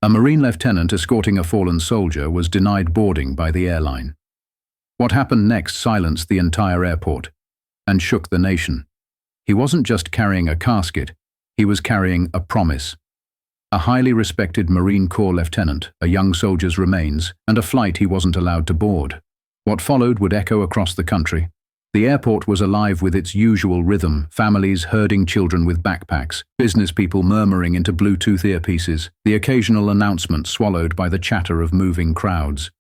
A Marine lieutenant escorting a fallen soldier was denied boarding by the airline. What happened next silenced the entire airport and shook the nation. He wasn't just carrying a casket, he was carrying a promise. A highly respected Marine Corps lieutenant, a young soldier's remains, and a flight he wasn't allowed to board. What followed would echo across the country. The airport was alive with its usual rhythm, families herding children with backpacks, business people murmuring into Bluetooth earpieces, the occasional announcement swallowed by the chatter of moving crowds.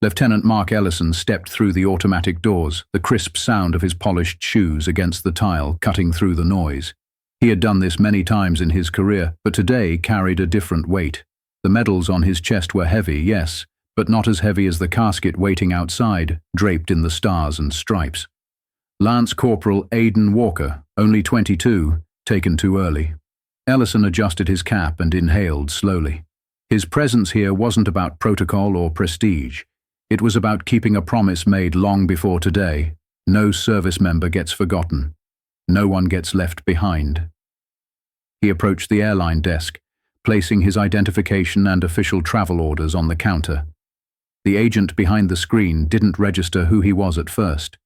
Lieutenant Mark Ellison stepped through the automatic doors, the crisp sound of his polished shoes against the tile cutting through the noise. He had done this many times in his career, but today carried a different weight. The medals on his chest were heavy, yes, but not as heavy as the casket waiting outside, draped in the stars and stripes. Lance Corporal Aidan Walker, only 22, taken too early. Ellison adjusted his cap and inhaled slowly. His presence here wasn't about protocol or prestige. It was about keeping a promise made long before today. No service member gets forgotten. No one gets left behind. He approached the airline desk, placing his identification and official travel orders on the counter. The agent behind the screen didn't register who he was at first.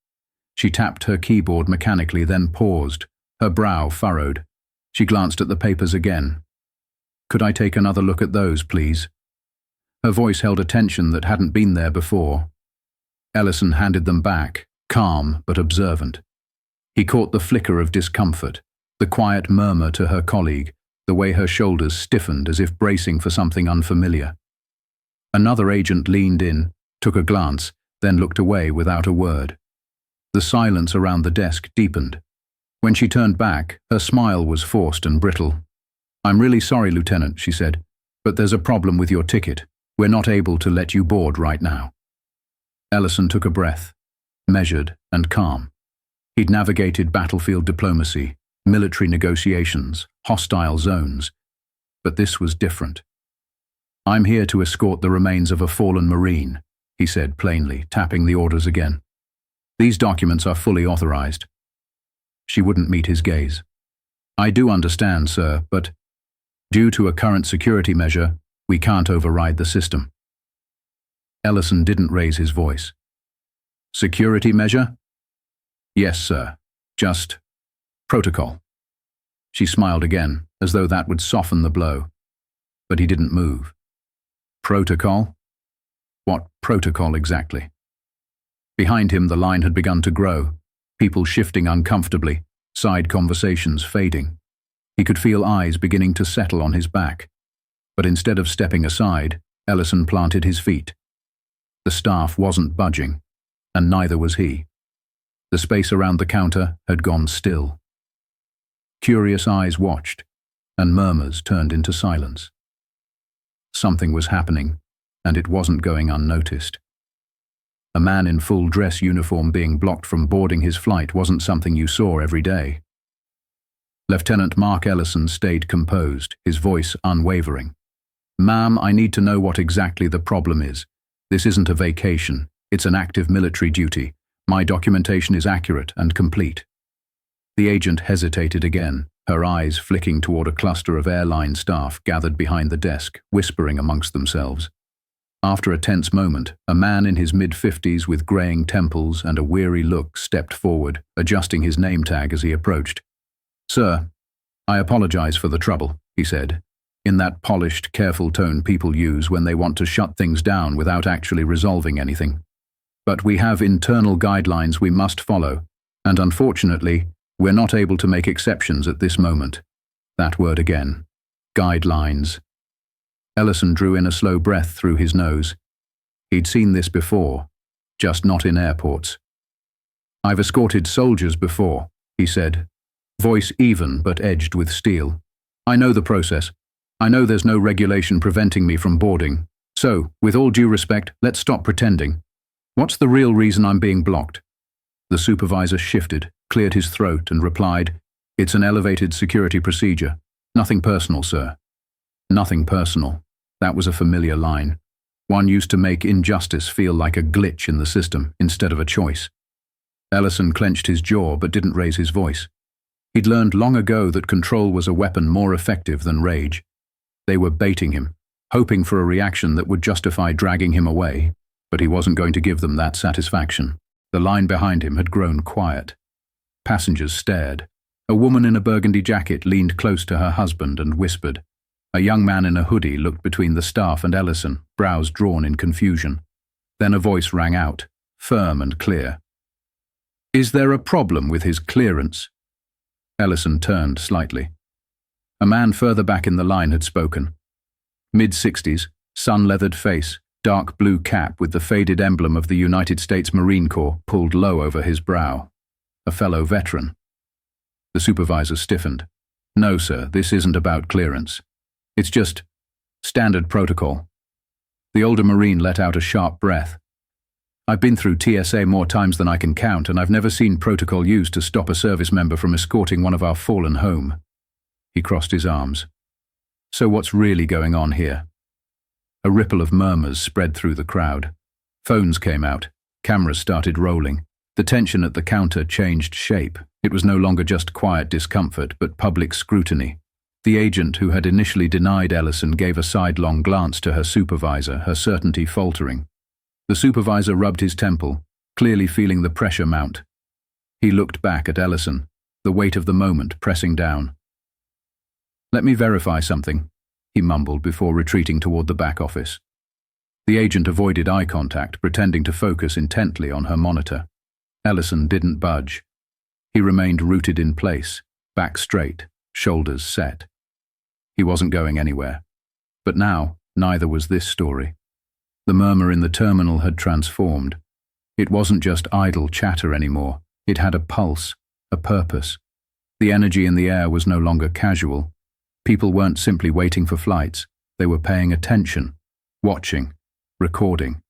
She tapped her keyboard mechanically, then paused, her brow furrowed. She glanced at the papers again. "Could I take another look at those, please?" Her voice held a tension that hadn't been there before. Ellison handed them back, calm but observant. He caught the flicker of discomfort, the quiet murmur to her colleague, the way her shoulders stiffened as if bracing for something unfamiliar. Another agent leaned in, took a glance, then looked away without a word. The silence around the desk deepened. When she turned back, her smile was forced and brittle. "I'm really sorry, Lieutenant," she said, "but there's a problem with your ticket. We're not able to let you board right now." Ellison took a breath, measured and calm. He'd navigated battlefield diplomacy, military negotiations, hostile zones. But this was different. "I'm here to escort the remains of a fallen Marine," he said plainly, tapping the orders again. "These documents are fully authorized." She wouldn't meet his gaze. "I do understand, sir, but due to a current security measure, we can't override the system." Ellison didn't raise his voice. "Security measure?" "Yes, sir. Just protocol." She smiled again, as though that would soften the blow. But he didn't move. "Protocol? What protocol exactly?" Behind him, the line had begun to grow, people shifting uncomfortably, side conversations fading. He could feel eyes beginning to settle on his back. But instead of stepping aside, Ellison planted his feet. The staff wasn't budging, and neither was he. The space around the counter had gone still. Curious eyes watched, and murmurs turned into silence. Something was happening, and it wasn't going unnoticed. A man in full dress uniform being blocked from boarding his flight wasn't something you saw every day. Lieutenant Mark Ellison stayed composed, his voice unwavering. "Ma'am, I need to know what exactly the problem is. This isn't a vacation, it's an active military duty. My documentation is accurate and complete." The agent hesitated again, her eyes flicking toward a cluster of airline staff gathered behind the desk, whispering amongst themselves. After a tense moment, a man in his mid-50s with graying temples and a weary look stepped forward, adjusting his name tag as he approached. "Sir, I apologize for the trouble," he said, in that polished, careful tone people use when they want to shut things down without actually resolving anything. "But we have internal guidelines we must follow, and unfortunately, we're not able to make exceptions at this moment." That word again. Guidelines. Ellison drew in a slow breath through his nose. He'd seen this before, just not in airports. "I've escorted soldiers before," he said, voice even but edged with steel. "I know the process. I know there's no regulation preventing me from boarding. So, with all due respect, let's stop pretending. What's the real reason I'm being blocked?" The supervisor shifted, cleared his throat and replied, "It's an elevated security procedure. Nothing personal, sir." Nothing personal. That was a familiar line. One used to make injustice feel like a glitch in the system instead of a choice. Ellison clenched his jaw but didn't raise his voice. He'd learned long ago that control was a weapon more effective than rage. They were baiting him, hoping for a reaction that would justify dragging him away, but he wasn't going to give them that satisfaction. The line behind him had grown quiet. Passengers stared. A woman in a burgundy jacket leaned close to her husband and whispered. A young man in a hoodie looked between the staff and Ellison, brows drawn in confusion. Then a voice rang out, firm and clear. "Is there a problem with his clearance?" Ellison turned slightly. A man further back in the line had spoken. Mid-60s, sun-leathered face, dark blue cap with the faded emblem of the United States Marine Corps pulled low over his brow. A fellow veteran. The supervisor stiffened. "No, sir, this isn't about clearance. It's just standard protocol." The older Marine let out a sharp breath. "I've been through TSA more times than I can count, and I've never seen protocol used to stop a service member from escorting one of our fallen home." He crossed his arms. "So what's really going on here?" A ripple of murmurs spread through the crowd. Phones came out. Cameras started rolling. The tension at the counter changed shape. It was no longer just quiet discomfort, but public scrutiny. The agent who had initially denied Ellison gave a sidelong glance to her supervisor, her certainty faltering. The supervisor rubbed his temple, clearly feeling the pressure mount. He looked back at Ellison, the weight of the moment pressing down. "Let me verify something," he mumbled before retreating toward the back office. The agent avoided eye contact, pretending to focus intently on her monitor. Ellison didn't budge. He remained rooted in place, back straight, shoulders set. He wasn't going anywhere. But now, neither was this story. The murmur in the terminal had transformed. It wasn't just idle chatter anymore. It had a pulse, a purpose. The energy in the air was no longer casual. People weren't simply waiting for flights. They were paying attention, watching, recording.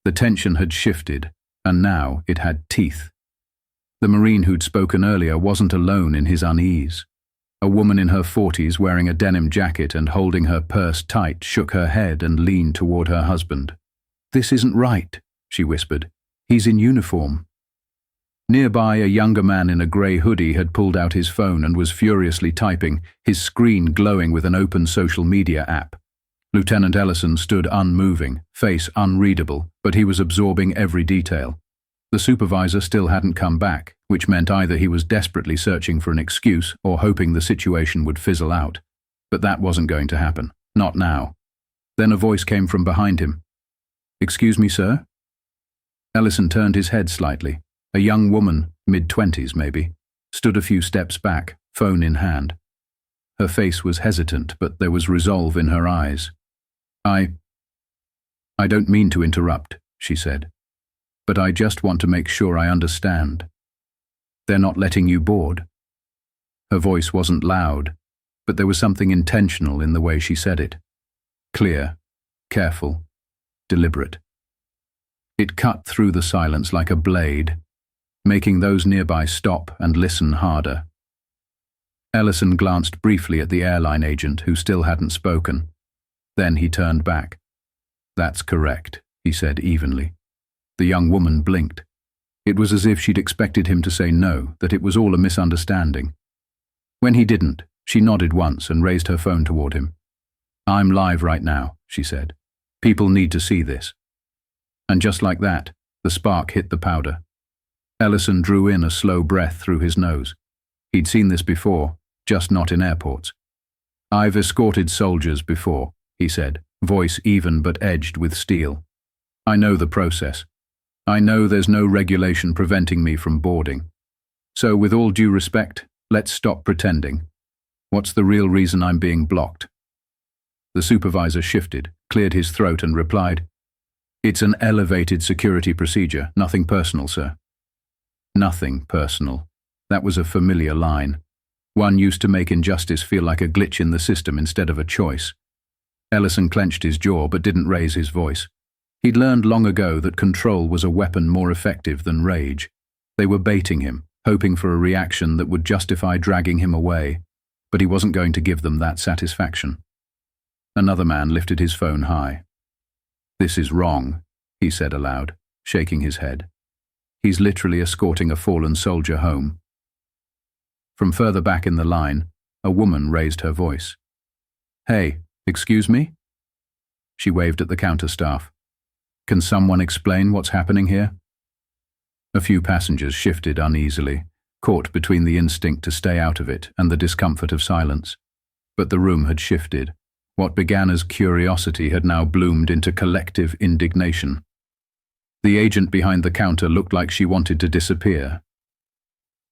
The tension had shifted, and now it had teeth. The Marine who'd spoken earlier wasn't alone in his unease. A woman in her 40s wearing a denim jacket and holding her purse tight shook her head and leaned toward her husband. "This isn't right," she whispered. "He's in uniform." Nearby, a younger man in a grey hoodie had pulled out his phone and was furiously typing, his screen glowing with an open social media app. Lieutenant Ellison stood unmoving, face unreadable, but he was absorbing every detail. The supervisor still hadn't come back, which meant either he was desperately searching for an excuse or hoping the situation would fizzle out. But that wasn't going to happen. Not now. Then a voice came from behind him. "Excuse me, sir?" Ellison turned his head slightly. A young woman, mid-20s maybe, stood a few steps back, phone in hand. Her face was hesitant, but there was resolve in her eyes. I don't mean to interrupt," she said, "but I just want to make sure I understand. They're not letting you board?" Her voice wasn't loud, but there was something intentional in the way she said it. Clear, careful, deliberate. It cut through the silence like a blade, making those nearby stop and listen harder. Ellison glanced briefly at the airline agent, who still hadn't spoken. Then he turned back. "That's correct," he said evenly. The young woman blinked. It was as if she'd expected him to say no, that it was all a misunderstanding. When he didn't, she nodded once and raised her phone toward him. "I'm live right now," she said. "People need to see this." And just like that, the spark hit the powder. Ellison drew in a slow breath through his nose. He'd seen this before, just not in airports. "I've escorted soldiers before," he said, voice even but edged with steel. "I know the process. I know there's no regulation preventing me from boarding. So with all due respect, let's stop pretending. What's the real reason I'm being blocked?" The supervisor shifted, cleared his throat and replied, "It's an elevated security procedure, nothing personal, sir." Nothing personal. That was a familiar line. One used to make injustice feel like a glitch in the system instead of a choice. Ellison clenched his jaw but didn't raise his voice. He'd learned long ago that control was a weapon more effective than rage. They were baiting him, hoping for a reaction that would justify dragging him away, but he wasn't going to give them that satisfaction. Another man lifted his phone high. "This is wrong," he said aloud, shaking his head. "He's literally escorting a fallen soldier home." From further back in the line, a woman raised her voice. "Hey, "Excuse me?" She waved at the counter staff. "Can someone explain what's happening here?" A few passengers shifted uneasily, caught between the instinct to stay out of it and the discomfort of silence. But the room had shifted. What began as curiosity had now bloomed into collective indignation. The agent behind the counter looked like she wanted to disappear.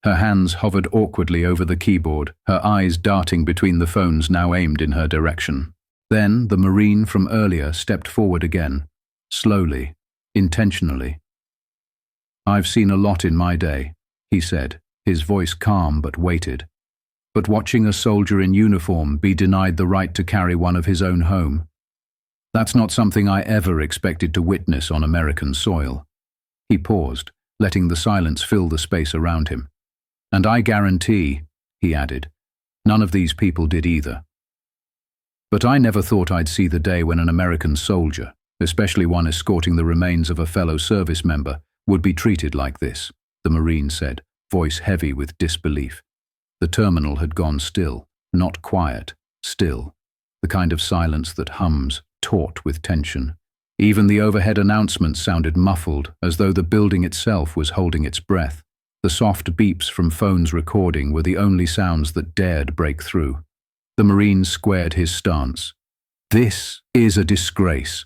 Her hands hovered awkwardly over the keyboard, her eyes darting between the phones now aimed in her direction. Then the Marine from earlier stepped forward again, slowly, intentionally. "I've seen a lot in my day," he said, his voice calm but weighted. "But watching a soldier in uniform be denied the right to carry one of his own home, that's not something I ever expected to witness on American soil." He paused, letting the silence fill the space around him. "And I guarantee," he added, "none of these people did either. But I never thought I'd see the day when an American soldier, especially one escorting the remains of a fellow service member, would be treated like this," the Marine said, voice heavy with disbelief. The terminal had gone still, not quiet, still, the kind of silence that hums, taut with tension. Even the overhead announcements sounded muffled, as though the building itself was holding its breath. The soft beeps from phones recording were the only sounds that dared break through. The Marine squared his stance. "This is a disgrace."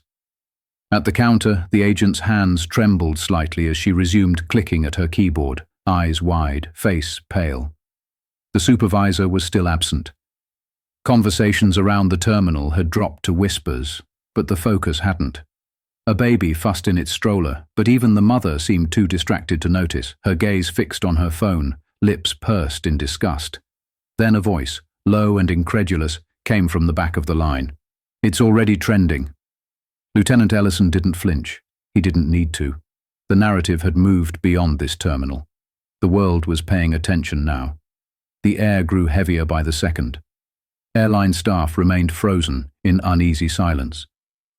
At the counter, the agent's hands trembled slightly as she resumed clicking at her keyboard, eyes wide, face pale. The supervisor was still absent. Conversations around the terminal had dropped to whispers, but the focus hadn't. A baby fussed in its stroller, but even the mother seemed too distracted to notice, her gaze fixed on her phone, lips pursed in disgust. Then a voice, low and incredulous, came from the back of the line. "It's already trending." Lieutenant Ellison didn't flinch. He didn't need to. The narrative had moved beyond this terminal. The world was paying attention now. The air grew heavier by the second. Airline staff remained frozen in uneasy silence.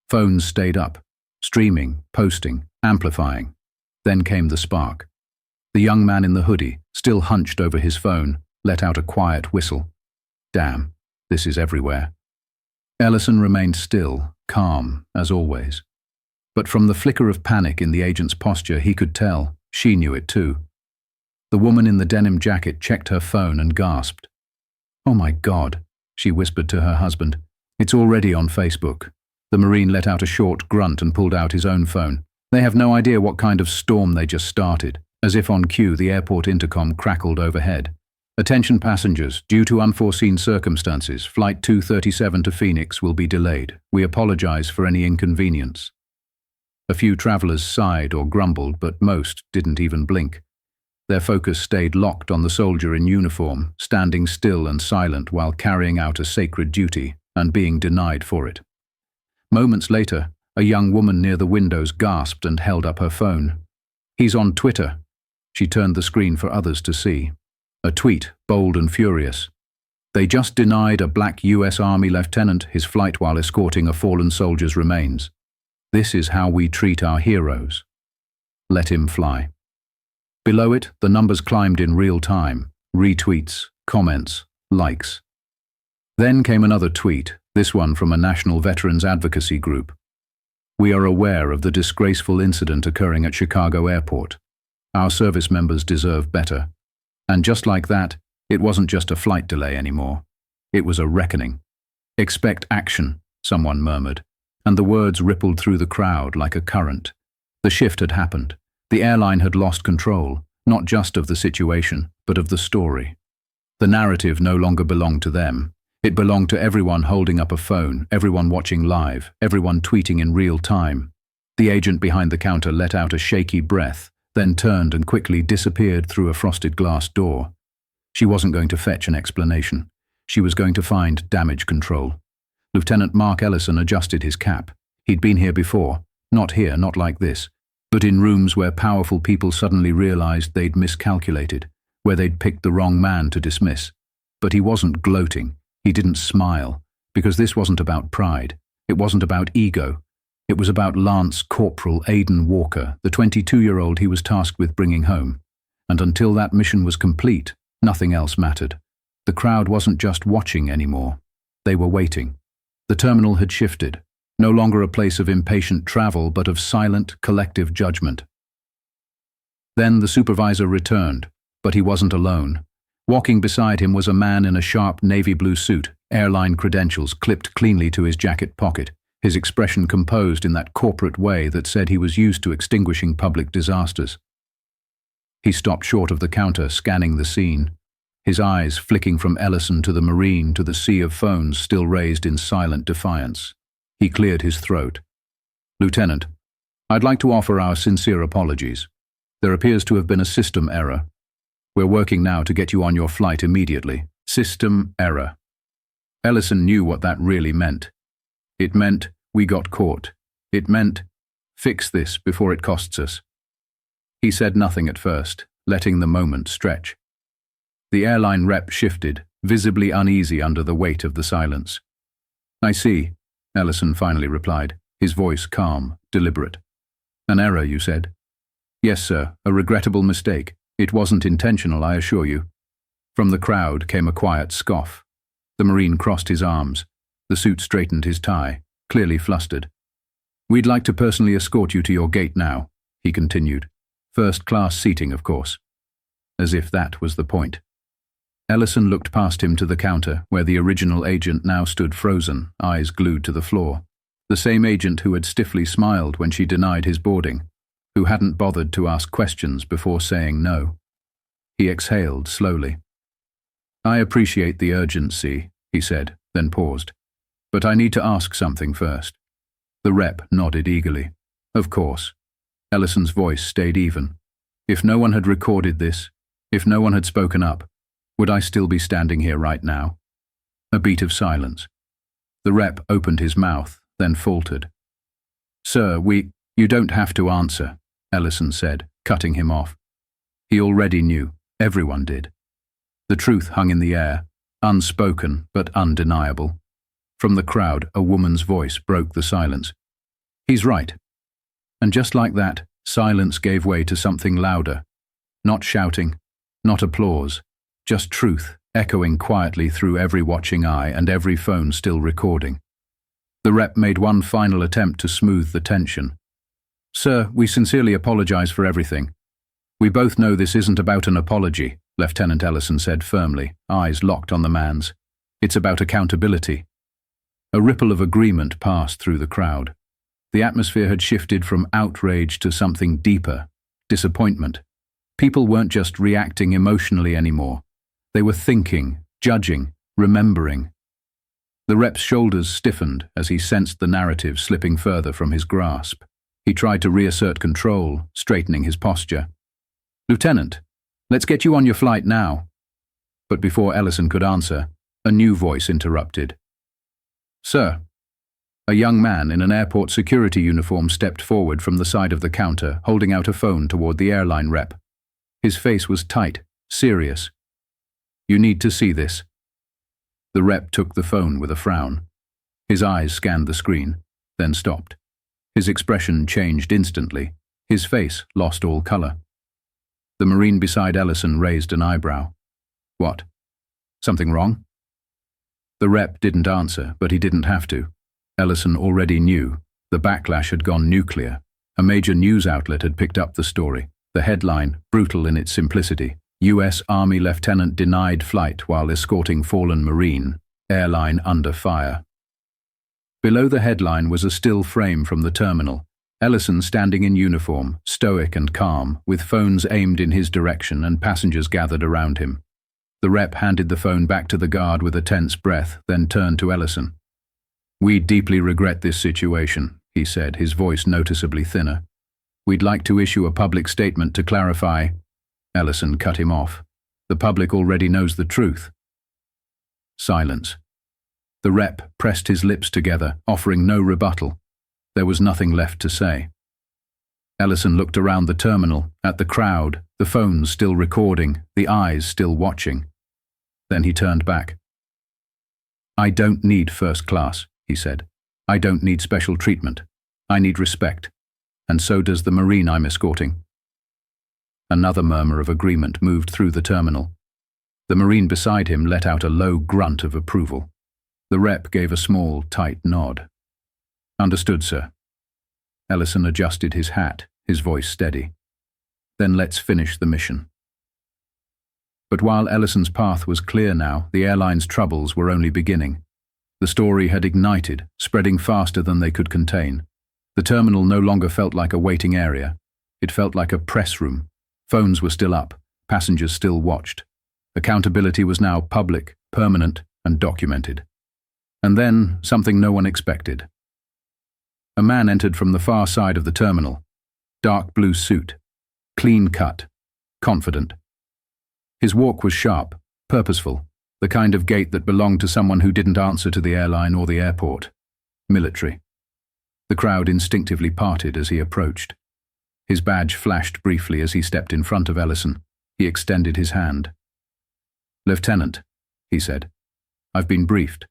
Phones stayed up, streaming, posting, amplifying. Then came the spark. The young man in the hoodie, still hunched over his phone, let out a quiet whistle. "Damn, this is everywhere." Ellison remained still, calm, as always. But from the flicker of panic in the agent's posture, he could tell she knew it too. The woman in the denim jacket checked her phone and gasped. "Oh my God," she whispered to her husband. "It's already on Facebook." The Marine let out a short grunt and pulled out his own phone. They have no idea what kind of storm they just started. As if on cue, the airport intercom crackled overhead. "Attention passengers, due to unforeseen circumstances, Flight 237 to Phoenix will be delayed. We apologize for any inconvenience." A few travelers sighed or grumbled, but most didn't even blink. Their focus stayed locked on the soldier in uniform, standing still and silent while carrying out a sacred duty and being denied for it. Moments later, a young woman near the windows gasped and held up her phone. "He's on Twitter." She turned the screen for others to see. A tweet, bold and furious. "They just denied a black US Army lieutenant his flight while escorting a fallen soldier's remains. This is how we treat our heroes. Let him fly." Below it, the numbers climbed in real time. Retweets, comments, likes. Then came another tweet, this one from a national veterans advocacy group. "We are aware of the disgraceful incident occurring at Chicago Airport. Our service members deserve better." And just like that, it wasn't just a flight delay anymore. It was a reckoning. "Expect action," someone murmured, and the words rippled through the crowd like a current. The shift had happened. The airline had lost control, not just of the situation, but of the story. The narrative no longer belonged to them. It belonged to everyone holding up a phone, everyone watching live, everyone tweeting in real time. The agent behind the counter let out a shaky breath, then turned and quickly disappeared through a frosted glass door. She wasn't going to fetch an explanation. She was going to find damage control. Lieutenant Mark Ellison adjusted his cap. He'd been here before. Not here, not like this. But in rooms where powerful people suddenly realized they'd miscalculated, where they'd picked the wrong man to dismiss. But he wasn't gloating. He didn't smile, because this wasn't about pride. It wasn't about ego. It was about Lance Corporal Aidan Walker, the 22-year-old he was tasked with bringing home. And until that mission was complete, nothing else mattered. The crowd wasn't just watching anymore. They were waiting. The terminal had shifted, no longer a place of impatient travel but of silent, collective judgment. Then the supervisor returned, but he wasn't alone. Walking beside him was a man in a sharp navy blue suit, airline credentials clipped cleanly to his jacket pocket, his expression composed in that corporate way that said he was used to extinguishing public disasters. He stopped short of the counter, scanning the scene, his eyes flicking from Ellison to the Marine to the sea of phones still raised in silent defiance. He cleared his throat. "Lieutenant, I'd like to offer our sincere apologies. There appears to have been a system error. We're working now to get you on your flight immediately." System error. Ellison knew what that really meant. It meant we got caught. It meant fix this before it costs us. He said nothing at first, letting the moment stretch. The airline rep shifted, visibly uneasy under the weight of the silence. "I see," Ellison finally replied, his voice calm, deliberate. "An error, you said?" "Yes, sir, a regrettable mistake. It wasn't intentional, I assure you." From the crowd came a quiet scoff. The Marine crossed his arms. The suit straightened his tie, clearly flustered. "We'd like to personally escort you to your gate now," he continued. "First-class seating, of course." As if that was the point. Ellison looked past him to the counter, where the original agent now stood frozen, eyes glued to the floor. The same agent who had stiffly smiled when she denied his boarding, who hadn't bothered to ask questions before saying no. He exhaled slowly. "I appreciate the urgency," he said, then paused. "But I need to ask something first." The rep nodded eagerly. "Of course." Ellison's voice stayed even. "If no one had recorded this, if no one had spoken up, would I still be standing here right now?" A beat of silence. The rep opened his mouth, then faltered. "Sir, you don't have to answer," Ellison said, cutting him off. He already knew. Everyone did. The truth hung in the air, unspoken but undeniable. From the crowd, a woman's voice broke the silence. "He's right." And just like that, silence gave way to something louder. Not shouting, not applause, just truth, echoing quietly through every watching eye and every phone still recording. The rep made one final attempt to smooth the tension. "Sir, we sincerely apologize for everything. We both know this isn't about an apology," Lieutenant Ellison said firmly, eyes locked on the man's. "It's about accountability." A ripple of agreement passed through the crowd. The atmosphere had shifted from outrage to something deeper, disappointment. People weren't just reacting emotionally anymore. They were thinking, judging, remembering. The rep's shoulders stiffened as he sensed the narrative slipping further from his grasp. He tried to reassert control, straightening his posture. "Lieutenant, let's get you on your flight now." But before Ellison could answer, a new voice interrupted. "Sir." A young man in an airport security uniform stepped forward from the side of the counter, holding out a phone toward the airline rep. His face was tight, serious. "You need to see this." The rep took the phone with a frown. His eyes scanned the screen, then stopped. His expression changed instantly. His face lost all color. The Marine beside Ellison raised an eyebrow. "What? Something wrong?" The rep didn't answer, but he didn't have to. Ellison already knew. The backlash had gone nuclear. A major news outlet had picked up the story. The headline, brutal in its simplicity: U.S. Army lieutenant denied flight while escorting fallen Marine. Airline under fire. Below the headline was a still frame from the terminal. Ellison standing in uniform, stoic and calm, with phones aimed in his direction and passengers gathered around him. The rep handed the phone back to the guard with a tense breath, then turned to Ellison. "We deeply regret this situation," he said, his voice noticeably thinner. "We'd like to issue a public statement to clarify." Ellison cut him off. "The public already knows the truth." Silence. The rep pressed his lips together, offering no rebuttal. There was nothing left to say. Ellison looked around the terminal, at the crowd, the phones still recording, the eyes still watching. Then he turned back. "I don't need first class," he said. "I don't need special treatment. I need respect. And so does the Marine I'm escorting." Another murmur of agreement moved through the terminal. The Marine beside him let out a low grunt of approval. The rep gave a small, tight nod. "Understood, sir." Ellison adjusted his hat, his voice steady. "Then let's finish the mission." But while Ellison's path was clear now, the airline's troubles were only beginning. The story had ignited, spreading faster than they could contain. The terminal no longer felt like a waiting area. It felt like a press room. Phones were still up, passengers still watched. Accountability was now public, permanent, and documented. And then, something no one expected. A man entered from the far side of the terminal. Dark blue suit. Clean cut. Confident. His walk was sharp, purposeful, the kind of gait that belonged to someone who didn't answer to the airline or the airport. Military. The crowd instinctively parted as he approached. His badge flashed briefly as he stepped in front of Ellison. He extended his hand. "Lieutenant," he said, "I've been briefed.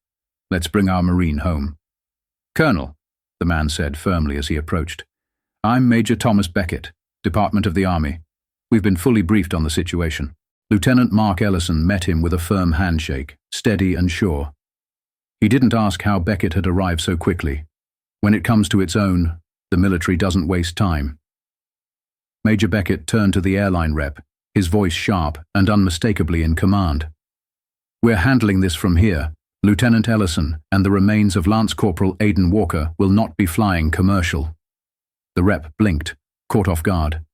Let's bring our Marine home." "Colonel," the man said firmly as he approached, "I'm Major Thomas Beckett, Department of the Army. We've been fully briefed on the situation." Lieutenant Mark Ellison met him with a firm handshake, steady and sure. He didn't ask how Beckett had arrived so quickly. When it comes to its own, the military doesn't waste time. Major Beckett turned to the airline rep, his voice sharp and unmistakably in command. "We're handling this from here. Lieutenant Ellison and the remains of Lance Corporal Aidan Walker will not be flying commercial." The rep blinked, caught off guard.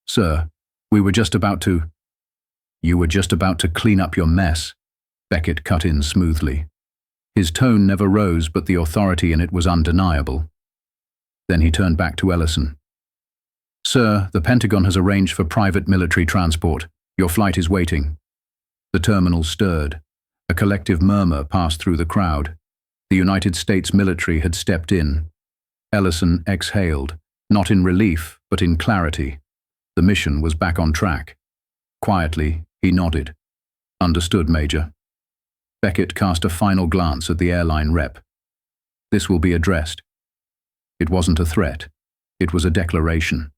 "Sir, we were just about to—" "You were just about to clean up your mess," Beckett cut in smoothly. His tone never rose, but the authority in it was undeniable. Then he turned back to Ellison. "Sir, the Pentagon has arranged for private military transport. Your flight is waiting." The terminal stirred. A collective murmur passed through the crowd. The United States military had stepped in. Ellison exhaled, not in relief, but in clarity. The mission was back on track. Quietly, he nodded. "Understood, Major." Beckett cast a final glance at the airline rep. "This will be addressed." It wasn't a threat. It was a declaration.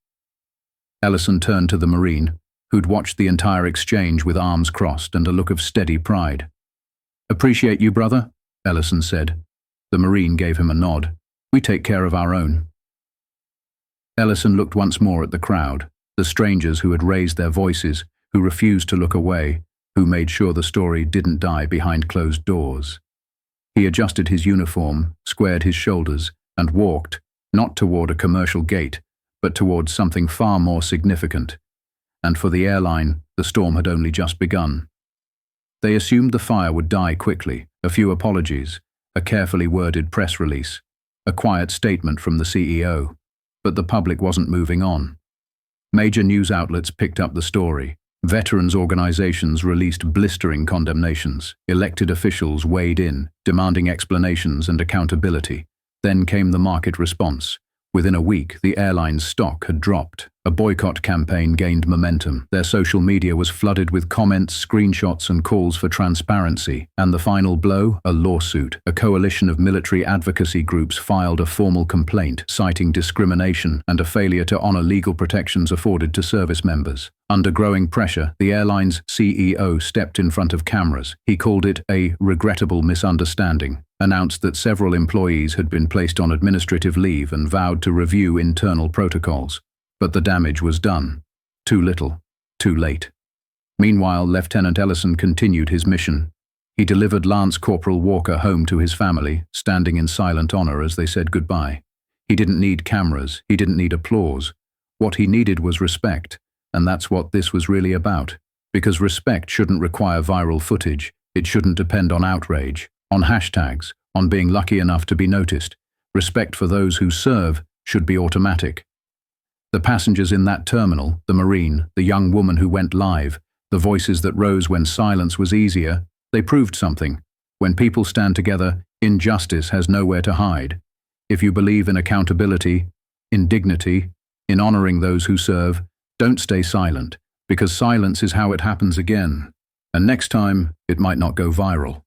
Ellison turned to the Marine, who'd watched the entire exchange with arms crossed and a look of steady pride. "Appreciate you, brother," Ellison said. The Marine gave him a nod. "We take care of our own." Ellison looked once more at the crowd, the strangers who had raised their voices, who refused to look away, who made sure the story didn't die behind closed doors. He adjusted his uniform, squared his shoulders, and walked, not toward a commercial gate, but towards something far more significant. And for the airline, the storm had only just begun. They assumed the fire would die quickly, a few apologies, a carefully worded press release, a quiet statement from the CEO. But the public wasn't moving on. Major news outlets picked up the story. Veterans organizations released blistering condemnations. Elected officials weighed in, demanding explanations and accountability. Then came the market response. Within a week, the airline's stock had dropped. A boycott campaign gained momentum. Their social media was flooded with comments, screenshots, and calls for transparency. And the final blow? A lawsuit. A coalition of military advocacy groups filed a formal complaint, citing discrimination and a failure to honor legal protections afforded to service members. Under growing pressure, the airline's CEO stepped in front of cameras. He called it a regrettable misunderstanding, announced that several employees had been placed on administrative leave and vowed to review internal protocols. But the damage was done. Too little, too late. Meanwhile, Lieutenant Ellison continued his mission. He delivered Lance Corporal Walker home to his family, standing in silent honor as they said goodbye. He didn't need cameras, he didn't need applause. What he needed was respect, and that's what this was really about. Because respect shouldn't require viral footage, it shouldn't depend on outrage, on hashtags, on being lucky enough to be noticed. Respect for those who serve should be automatic. The passengers in that terminal, the Marine, the young woman who went live, the voices that rose when silence was easier, they proved something. When people stand together, injustice has nowhere to hide. If you believe in accountability, in dignity, in honoring those who serve, don't stay silent, because silence is how it happens again. And next time, it might not go viral.